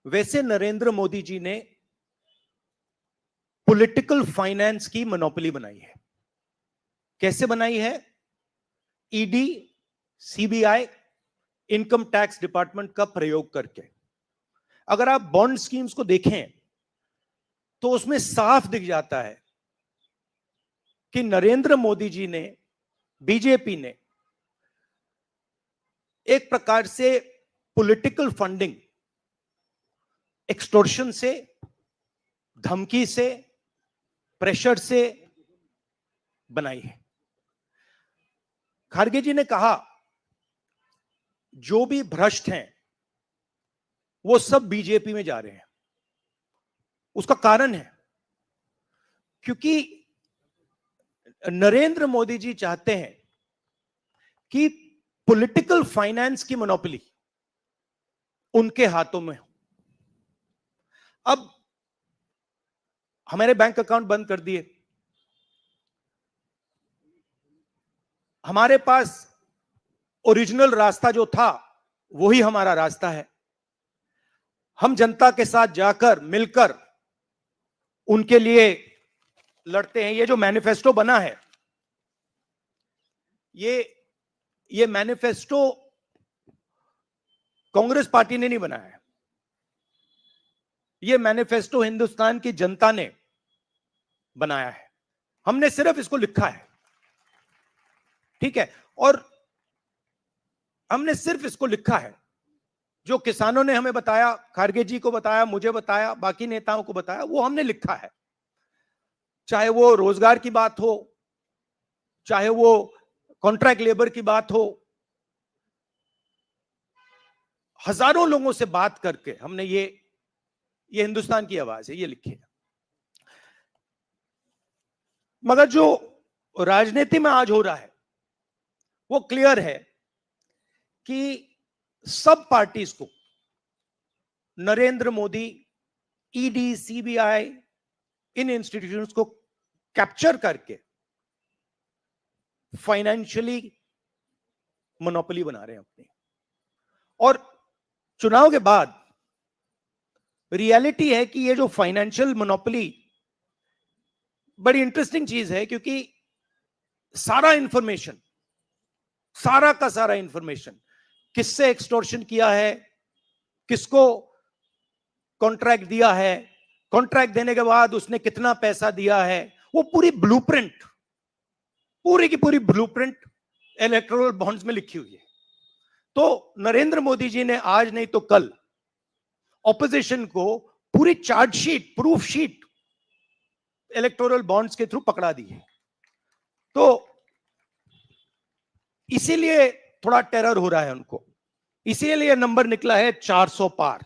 वैसे नरेंद्र मोदी जी ने पॉलिटिकल फाइनेंस की मोनोपोली बनाई है। कैसे बनाई है? ED, CBI, income tax department का प्रयोग करके। अगर आप बॉन्ड स्कीम्स को देखें तो उसमें साफ दिख जाता है कि नरेंद्र मोदी जी ने, बीजेपी ने एक प्रकार से पॉलिटिकल फंडिंग एक्सटॉर्शन से, धमकी से, प्रेशर से बनाई है। खारगे जी ने कहा जो भी भ्रष्ट हैं वो सब बीजेपी में जा रहे हैं। उसका कारण है क्योंकि नरेंद्र मोदी जी चाहते हैं कि पॉलिटिकल फाइनेंस की मोनोपोली उनके हाथों में हो। अब हमारे बैंक अकाउंट बंद कर दिए, हमारे पास ओरिजिनल रास्ता जो था वही हमारा रास्ता है। हम जनता के साथ जाकर मिलकर उनके लिए लड़ते हैं। ये जो मैनिफेस्टो बना है, ये मैनिफेस्टो कांग्रेस पार्टी ने नहीं बनाया है। ये मैनिफेस्टो हिंदुस्तान की जनता ने बनाया है। हमने सिर्फ इसको लिखा है, ठीक है। और हमने सिर्फ इसको लिखा है, जो किसानों ने हमें बताया, खारगे जी को बताया, मुझे बताया, बाकी नेताओं को बताया, वो हमने लिखा है। चाहे वो रोजगार की बात हो, चाहे वो कॉन्ट्रैक्ट लेबर की बात हो, हजारों लोगों से बात करके हमने ये हिंदुस्तान की आवाज है, ये लिखी है। मगर जो राजनीति में आज हो रहा है वो क्लियर है कि सब पार्टीज को नरेंद्र मोदी, ईडी, सीबीआई, इन इंस्टीट्यूशंस को कैप्चर करके फाइनेंशियली मोनोपोली बना रहे हैं अपनी। और चुनाव के बाद रियलिटी है कि ये जो फाइनेंशियल मोनोपोली बड़ी इंटरेस्टिंग चीज है, क्योंकि सारा इंफॉर्मेशन, सारा का सारा इंफॉर्मेशन, किससे एक्सटॉर्शन किया है, किसको कॉन्ट्रैक्ट दिया है, कॉन्ट्रैक्ट देने के बाद उसने कितना पैसा दिया है, वो पूरी ब्लूप्रिंट, पूरी की पूरी ब्लूप्रिंट इलेक्टोरल बॉन्ड्स में लिखी हुई है। तो नरेंद्र मोदी जी ने आज नहीं तो कल ऑपोजिशन को पूरी chargesheet, proof sheet electoral bonds के थ्रू पकड़ा दी है। तो इसीलिए थोड़ा टेरर हो रहा है उनको, इसीलिए नंबर निकला है 400 पार।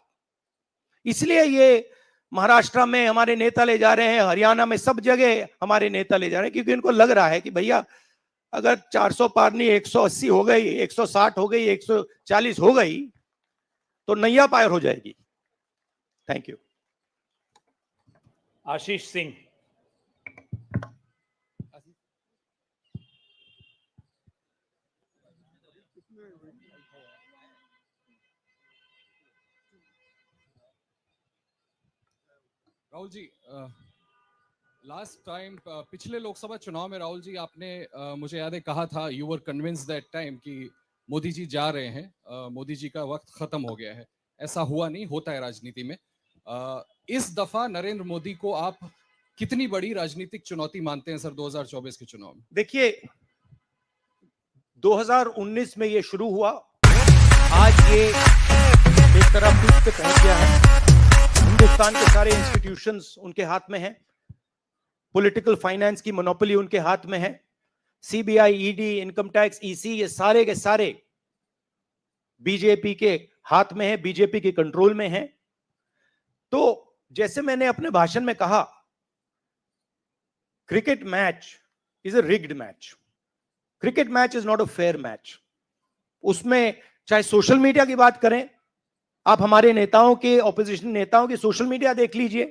इसलिए ये महाराष्ट्र में हमारे नेता ले जा रहे हैं, हरियाणा में सब जगह हमारे नेता ले जा रहे हैं, क्योंकि इनको लग रहा है कि भैया अगर 400 पार नहीं 180 हो गई, 160 हो गई, 140 हो गई तो नैया पार हो जाएगी। Thank you. Ashish Singh. Rahul ji, last time पिछले लोकसभा चुनाव में राहुल जी आपने मुझे याद है कहा था, you were convinced that time कि मोदी जी जा रहे हैं, मोदी जी का वक्त खत्म हो गया है। ऐसा हुआ नहीं, होता है राजनीति में। इस दफा नरेंद्र मोदी को आप कितनी बड़ी राजनीतिक चुनौती मानते हैं सर 2024 के चुनाव में? देखिए, 2019 में ये शुरू हुआ, आज ये एक तरह पीक पे पहुंच गया है। हिंदुस्तान के सारे इंस्टीट्यूशंस उनके हाथ में हैं, पॉलिटिकल फाइनेंस की मोनोपोली उनके हाथ में है, CBI, ED, income tax, EC, ये सारे के सारे बीजेपी के हाथ में है, बीजेपी के कंट्रोल में है। तो जैसे मैंने अपने भाषण में कहा, cricket match is a rigged match. Cricket match is not a fair match. उसमें चाहे सोशल मीडिया की बात करें, आप हमारे नेताओं के, ऑपोजिशन नेताओं के सोशल मीडिया देख लीजिए,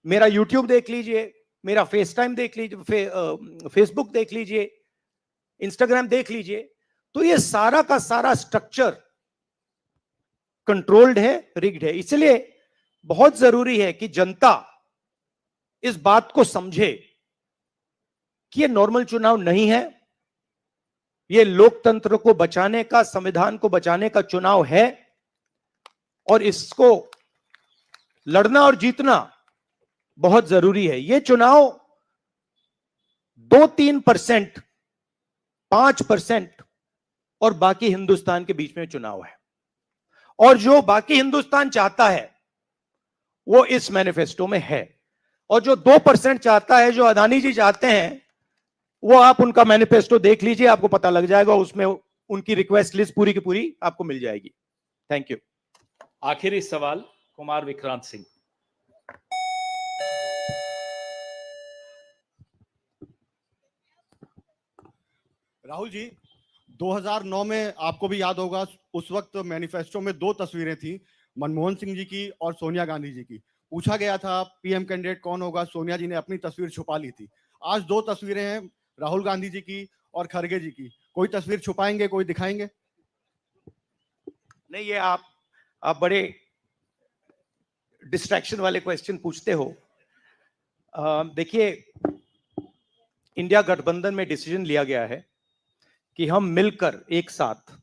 मेरा यूट्यूब देख लीजिए, मेरा फेस टाइम देख लीजिए, फेसबुक देख लीजिए, इंस्टाग्राम देख लीजिए, तो ये सारा का सारा स्ट्रक्चर कंट्रोल्ड है, रिग्ड है। इसलिए बहुत जरूरी है कि जनता इस बात को समझे कि ये नॉर्मल चुनाव नहीं है, ये लोकतंत्र को बचाने का, संविधान को बचाने का चुनाव है, और इसको लड़ना और जीतना बहुत जरूरी है। ये चुनाव 2-3%, 5% और बाकी हिंदुस्तान के बीच में चुनाव है, और जो बाकी हिंदुस्तान चाहता है वो इस मैनिफेस्टो में है, और जो 2% चाहता है, जो अदानी जी चाहते हैं, वो आप उनका मैनिफेस्टो देख लीजिए, आपको पता लग जाएगा, उसमें उनकी रिक्वेस्ट लिस्ट पूरी की पूरी आपको मिल जाएगी। Thank you. आखिरी सवाल कुमार विक्रांत सिंह। राहुल जी, 2009 में आपको भी याद होगा, उस वक्त मैनिफेस्टो में 2 तस्वीरें थी, मनमोहन सिंह जी की और सोनिया गांधी जी की। पूछा गया था पीएम कैंडिडेट कौन होगा, सोनिया जी ने अपनी तस्वीर छुपा ली थी। आज 2 तस्वीरें हैं, राहुल गांधी जी की और खड़गे जी की। कोई तस्वीर छुपाएंगे, कोई दिखाएंगे? नहीं, ये आप बड़े डिस्ट्रैक्शन वाले क्वेश्चन पूछते हो। देखिए, इंडिया गठबंधन में डिसीजन लिया गया है कि हम मिलकर एक साथ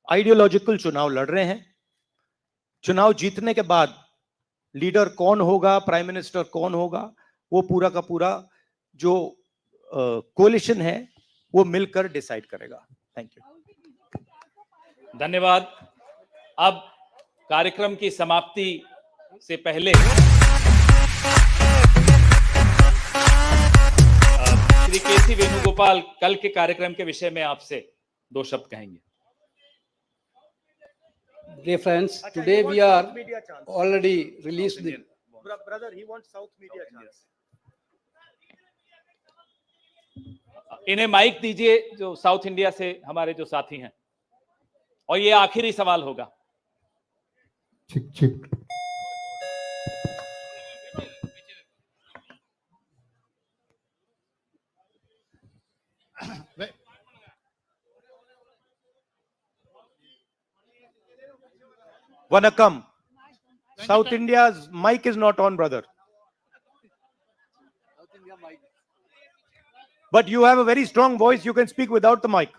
आइडियोलॉजिकल चुनाव लड़ रहे हैं। चुनाव जीतने के बाद लीडर कौन होगा, प्राइम मिनिस्टर कौन होगा, वो पूरा का पूरा जो कोलिशन है वो मिलकर डिसाइड करेगा। Thank you. धन्यवाद। अब कार्यक्रम की समाप्ति से पहले श्री केसी वेणुगोपाल कल के कार्यक्रम के विषय में आपसे 2 शब्द कहेंगे। Dear friends, today we are already released the Brother, he wants South media chance. इन्हें माइक दीजिए जो साउथ इंडिया से हमारे जो साथी हैं, और ये आखिरी सवाल होगा। chick. Vanakkam. South India's mic is not on, brother. But you have a very strong voice. You can speak without the mic.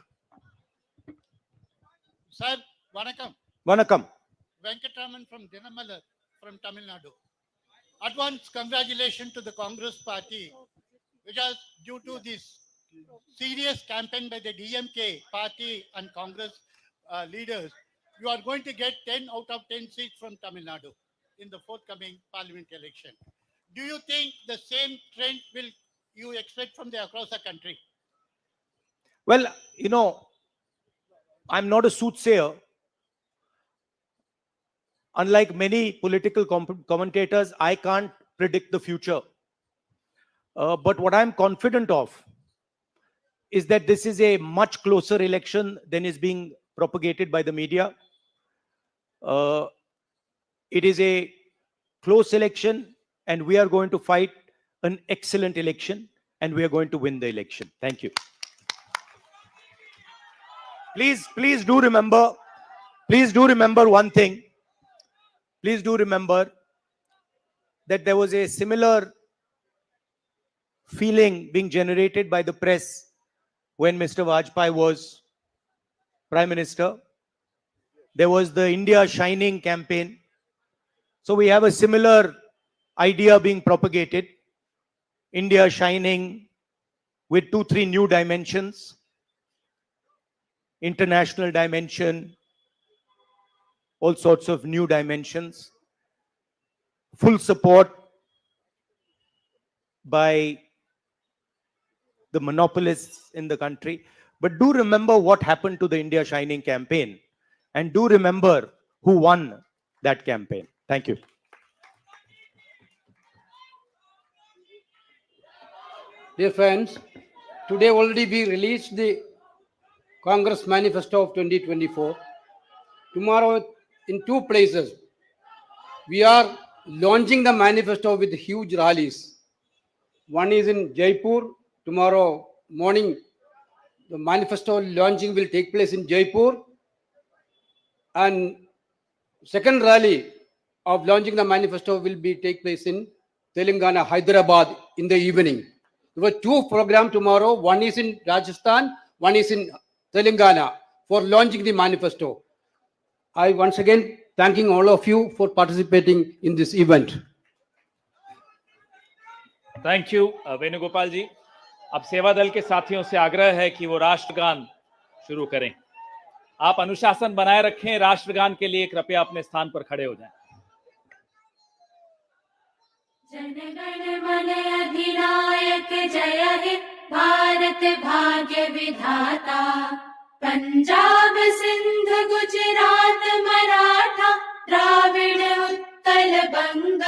Sir, Vanakkam. Vanakkam. Venkatraman from Dinamalar from Tamil Nadu. Advance congratulations to the Congress party, because due to this serious campaign by the DMK party and Congress leaders, you are going to get 10 out of 10 seats from Tamil Nadu in the forthcoming parliament election. Do you think the same trend will you expect from the across the country? Well, you know, I'm not a soothsayer. Unlike many political commentators, I can't predict the future. But what I'm confident of is that this is a much closer election than is being propagated by the media. It is a close election, and we are going to fight an excellent election, and we are going to win the election. Thank you. Please do remember one thing. Please do remember that there was a similar feeling being generated by the press when Mr. Vajpayee was Prime Minister. There was the India Shining campaign. So we have a similar idea being propagated. India Shining with 2-3 new dimensions. International dimension, all sorts of new dimensions. Full support by the monopolists in the country. But do remember what happened to the India Shining campaign, and do remember who won that campaign. Thank you. Dear friends, today already we released the Congress Manifesto of 2024. Tomorrow in 2 places, we are launching the manifesto with huge rallies. One is in Jaipur. Tomorrow morning, the manifesto launching will take place in Jaipur. And second rally of launching the manifesto will take place in Telangana, Hyderabad in the evening. There were 2 programs tomorrow. One is in Rajasthan, one is in Telangana for launching the manifesto. I once again thanking all of you for participating in this event. Thank you Venugopal ji. अब सेवा दल के साथियों से आग्रह है कि वो राष्ट्रगान शुरू करें। आप अनुशासन बनाए रखें। राष्ट्रगान के लिए कृपया अपने स्थान पर खड़े हो जाएं। जनगण मन अधिनायक जय हे भारत भाग्य विधाता, पंजाब सिंध गुजरात मराठा द्राविड़ उत्कल बंग।